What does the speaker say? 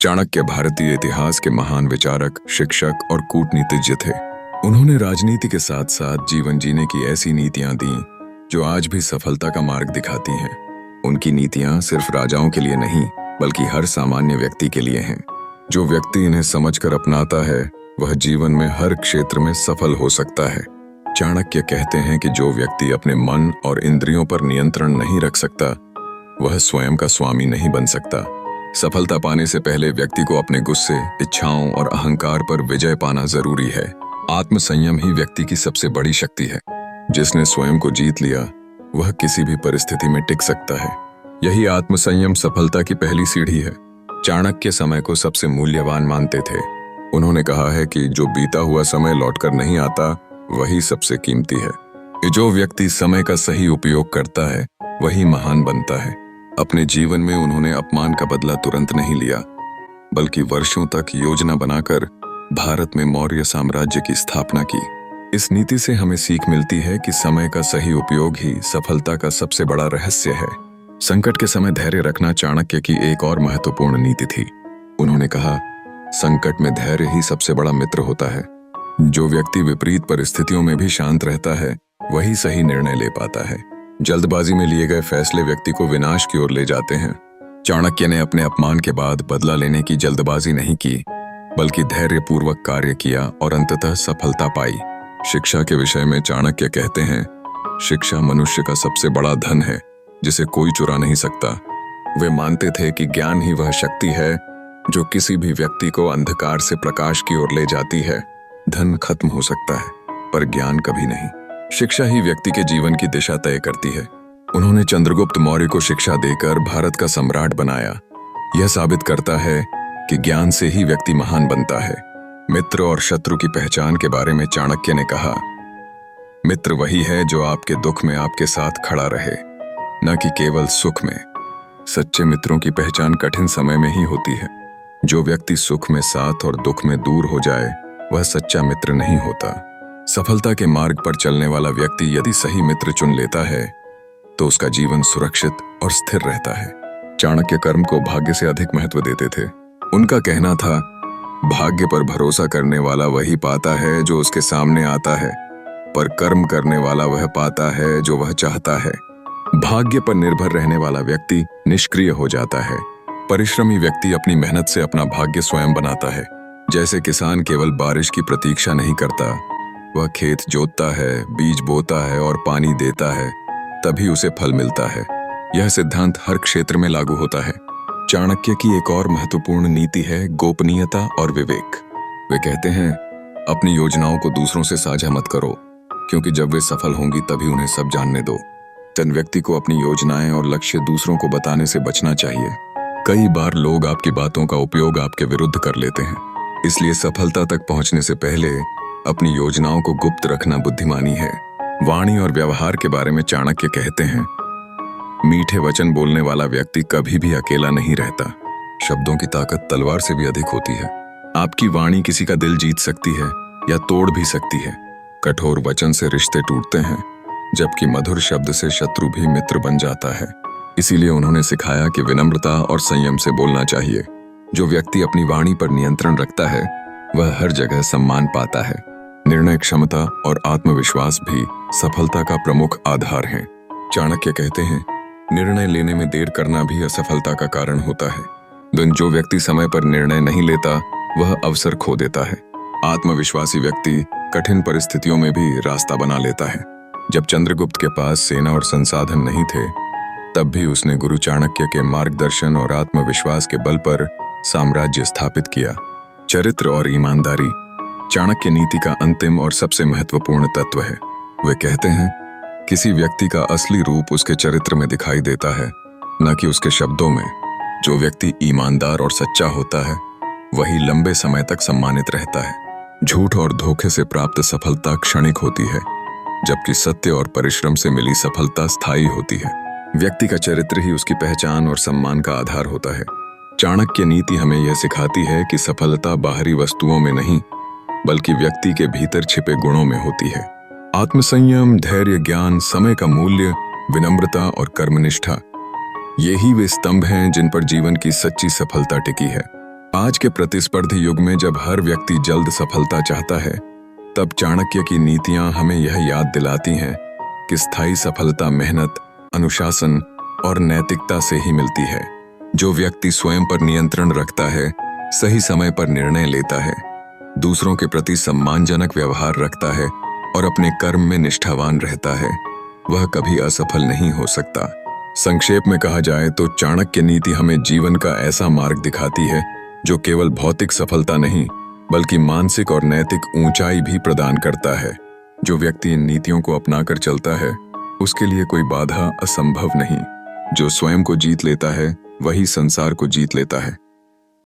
चाणक्य भारतीय इतिहास के महान विचारक, शिक्षक और कूटनीतिज्ञ थे। उन्होंने राजनीति के साथ साथ जीवन जीने की ऐसी नीतियां दी जो आज भी सफलता का मार्ग दिखाती हैं। उनकी नीतियां सिर्फ राजाओं के लिए नहीं, बल्कि हर सामान्य व्यक्ति के लिए हैं। जो व्यक्ति इन्हें समझकर अपनाता है, वह जीवन में हर क्षेत्र में सफल हो सकता है। चाणक्य कहते हैं कि जो व्यक्ति अपने मन और इंद्रियों पर नियंत्रण नहीं रख सकता, वह स्वयं का स्वामी नहीं बन सकता। सफलता पाने से पहले व्यक्ति को अपने गुस्से, इच्छाओं और अहंकार पर विजय पाना जरूरी है। आत्मसंयम ही व्यक्ति की सबसे बड़ी शक्ति है। जिसने स्वयं को जीत लिया, वह किसी भी परिस्थिति में टिक सकता है। यही आत्मसंयम सफलता की पहली सीढ़ी है। चाणक्य समय को सबसे मूल्यवान मानते थे। उन्होंने कहा है कि जो बीता हुआ समय लौटकर नहीं आता, वही सबसे कीमती है। जो व्यक्ति समय का सही उपयोग करता है, वही महान बनता है। अपने जीवन में उन्होंने अपमान का बदला तुरंत नहीं लिया, बल्कि वर्षों तक योजना बनाकर भारत में मौर्य साम्राज्य की स्थापना की। इस नीति से हमें सीख मिलती है कि समय का सही उपयोग ही सफलता का सबसे बड़ा रहस्य है। संकट के समय धैर्य रखना चाणक्य की एक और महत्वपूर्ण नीति थी। उन्होंने कहा, संकट में धैर्य ही सबसे बड़ा मित्र होता है। जो व्यक्ति विपरीत परिस्थितियों में भी शांत रहता है, वही सही निर्णय ले पाता है। जल्दबाजी में लिए गए फैसले व्यक्ति को विनाश की ओर ले जाते हैं। चाणक्य ने अपने अपमान के बाद बदला लेने की जल्दबाजी नहीं की, बल्कि धैर्यपूर्वक कार्य किया और अंततः सफलता पाई। शिक्षा के विषय में चाणक्य कहते हैं, शिक्षा मनुष्य का सबसे बड़ा धन है, जिसे कोई चुरा नहीं सकता। वे मानते थे कि ज्ञान ही वह शक्ति है जो किसी भी व्यक्ति को अंधकार से प्रकाश की ओर ले जाती है। धन खत्म हो सकता है, पर ज्ञान कभी नहीं। शिक्षा ही व्यक्ति के जीवन की दिशा तय करती है। उन्होंने चंद्रगुप्त मौर्य को शिक्षा देकर भारत का सम्राट बनाया। यह साबित करता है कि ज्ञान से ही व्यक्ति महान बनता है। मित्र और शत्रु की पहचान के बारे में चाणक्य ने कहा, मित्र वही है जो आपके दुख में आपके साथ खड़ा रहे, न कि केवल सुख में। सच्चे मित्रों की पहचान कठिन समय में ही होती है। जो व्यक्ति सुख में साथ और दुख में दूर हो जाए, वह सच्चा मित्र नहीं होता। सफलता के मार्ग पर चलने वाला व्यक्ति यदि सही मित्र चुन लेता है, तो उसका जीवन सुरक्षित और स्थिर रहता है। चाणक्य कर्म को भाग्य से अधिक महत्व देते थे। उनका कहना था, भाग्य पर भरोसा करने वाला वही पाता है जो उसके सामने आता है, पर कर्म करने वाला वह पाता है जो वह चाहता है। भाग्य पर निर्भर रहने वाला व्यक्ति निष्क्रिय हो जाता है। परिश्रमी व्यक्ति अपनी मेहनत से अपना भाग्य स्वयं बनाता है। जैसे किसान केवल बारिश की प्रतीक्षा नहीं करता, वह खेत जोतता है, बीज बोता है और पानी देता है, तभी उसे फल मिलता है। यह सिद्धांत हर क्षेत्र में लागू होता है। चाणक्य की एक और महत्वपूर्ण नीति है गोपनीयता और विवेक। वे कहते हैं, अपनी योजनाओं को दूसरों से साझा मत करो, क्योंकि जब वे सफल होंगी तभी उन्हें सब जानने दो। जन व्यक्ति को अपनी योजनाएं और लक्ष्य दूसरों को बताने से बचना चाहिए। कई बार लोग आपकी बातों का उपयोग आपके विरुद्ध कर लेते हैं। इसलिए सफलता तक पहुंचने से पहले अपनी योजनाओं को गुप्त रखना बुद्धिमानी है। वाणी और व्यवहार के बारे में चाणक्य कहते हैं, मीठे वचन बोलने वाला व्यक्ति कभी भी अकेला नहीं रहता। शब्दों की ताकत तलवार से भी अधिक होती है। आपकी वाणी किसी का दिल जीत सकती है या तोड़ भी सकती है। कठोर वचन से रिश्ते टूटते हैं, जबकि मधुर शब्द से शत्रु भी मित्र बन जाता है। इसीलिए उन्होंने सिखाया कि विनम्रता और संयम से बोलना चाहिए। जो व्यक्ति अपनी वाणी पर नियंत्रण रखता है, वह हर जगह सम्मान पाता है। निर्णय क्षमता और आत्मविश्वास भी सफलता का प्रमुख आधार हैं। चाणक्य कहते हैं, निर्णय लेने में देर करना भी असफलता का कारण होता है। जो व्यक्ति समय पर निर्णय नहीं लेता, वह अवसर खो देता है। आत्मविश्वासी व्यक्ति कठिन परिस्थितियों में भी रास्ता बना लेता है। जब चंद्रगुप्त के पास सेना और संसाधन नहीं थे, तब भी उसने गुरु चाणक्य के मार्गदर्शन और आत्मविश्वास के बल पर साम्राज्य स्थापित किया। चरित्र और ईमानदारी चाणक्य नीति का अंतिम और सबसे महत्वपूर्ण तत्व है। वे कहते हैं, किसी व्यक्ति का असली रूप उसके चरित्र में दिखाई देता है, न कि उसके शब्दों में। जो व्यक्ति ईमानदार और सच्चा होता है, वही लंबे समय तक सम्मानित रहता है। झूठ और धोखे से प्राप्त सफलता क्षणिक होती है, जबकि सत्य और परिश्रम से मिली सफलता स्थायी होती है। व्यक्ति का चरित्र ही उसकी पहचान और सम्मान का आधार होता है। चाणक्य नीति हमें यह सिखाती है कि सफलता बाहरी वस्तुओं में नहीं, बल्कि व्यक्ति के भीतर छिपे गुणों में होती है। आत्मसंयम, धैर्य, ज्ञान, समय का मूल्य, विनम्रता और कर्मनिष्ठा, यही वे स्तंभ हैं जिन पर जीवन की सच्ची सफलता टिकी है। आज के प्रतिस्पर्धी युग में जब हर व्यक्ति जल्द सफलता चाहता है, तब चाणक्य की नीतियां हमें यह याद दिलाती हैं कि स्थायी सफलता मेहनत, अनुशासन और नैतिकता से ही मिलती है। जो व्यक्ति स्वयं पर नियंत्रण रखता है, सही समय पर निर्णय लेता है, दूसरों के प्रति सम्मानजनक व्यवहार रखता है और अपने कर्म में निष्ठावान रहता है, वह कभी असफल नहीं हो सकता। संक्षेप में कहा जाए तो चाणक्य नीति हमें जीवन का ऐसा मार्ग दिखाती है जो केवल भौतिक सफलता नहीं बल्कि मानसिक और नैतिक ऊंचाई भी प्रदान करता है। जो व्यक्ति इन नीतियों को अपनाकर चलता है, उसके लिए कोई बाधा असंभव नहीं। जो स्वयं को जीत लेता है, वही संसार को जीत लेता है।